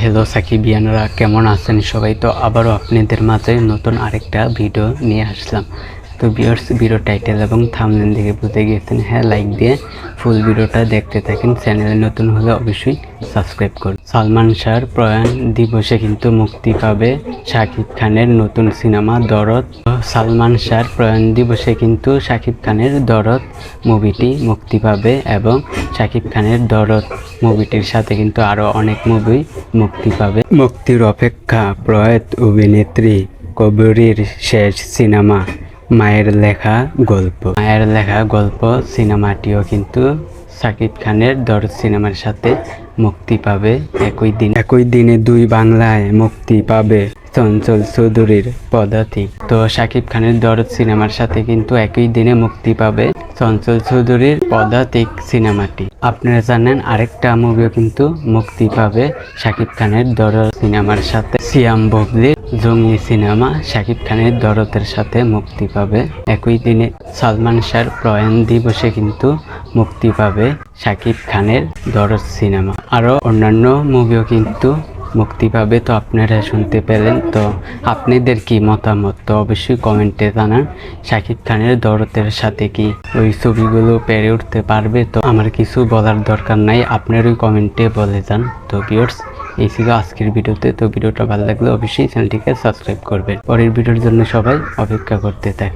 Hello সাকিবিয়ানরা, কেমন আছেন সবাই? তো আবারও আপনাদের মাঝে নতুন আরেকটা ভিডিও নিয়ে আসলাম। তো ভিউয়ার্স, ভিডিও টাইটেল এবং থাম্বনেল দেখে বুঝে গিয়েছেন। হ্যাঁ, লাইক দিয়ে ফুল ভিডিওটা দেখতে থাকেন। চ্যানেলে নতুন হলে অবশ্যই সাবস্ক্রাইব করুন। সালমান শাহর প্রয়াণ দিবসে কিন্তু মুক্তি পাবে শাকিব খানের নতুন সিনেমা দরদ। সালমান শাহর প্রয়াণ দিবসে কিন্তু শাকিব খানের দরদ মুভিটি মুক্তি পাবে এবং শাকিব খানের দরদ মুভিটির সাথে কিন্তু আরও অনেক মুভি মুক্তি পাবে। মুক্তির অপেক্ষা প্রয়াত অভিনেত্রী কবরীর শেষ সিনেমা মায়ের লেখা গল্প। মায়ের লেখা গল্প সিনেমাটিও কিন্তু শাকিব খানের দরদ সিনেমার সাথে মুক্তি পাবে একই দিনে দুই বাংলায় মুক্তি পাবে চঞ্চল চৌধুরীর পদাতিক। তো শাকিব খানের দরদ সিনেমার সাথে কিন্তু একই দিনে মুক্তি পাবে চঞ্চল চৌধুরীর পদাতিক সিনেমাটি। আপনারা জানেন আরেকটা মুভিও কিন্তু মুক্তি পাবে শাকিব খানের দরদ সিনেমার সাথে। সিয়াম বুবলির জঙ্গি সিনেমা শাকিব খানের দরদের সাথে মুক্তি পাবে একই দিনে। সালমান শাহর প্রয়াণ দিবসে কিন্তু মুক্তি পাবে শাকিব খানের দরদ সিনেমা। আরও অন্যান্য মুভিও কিন্তু মুক্তি পাবে। তো আপনারা শুনতে পেলেন। তো আপনাদের কি মতামত তো অবশ্যই কমেন্টে জানান। শাকিব খানের দরদের সাথে কি ওই ছবিগুলো পেরে উঠতে পারবে? তো আমার কিছু বলার দরকার নাই, আপনারই কমেন্টে বলে যান। তো ভিউয়ার্স, এই ছিল আজকের ভিডিওতে। তো ভিডিওটা ভালো লাগলে অবশ্যই চ্যানেলটিকে সাবস্ক্রাইব করবেন। পরের ভিডিওর জন্য সবাই অপেক্ষা করতে থাকে।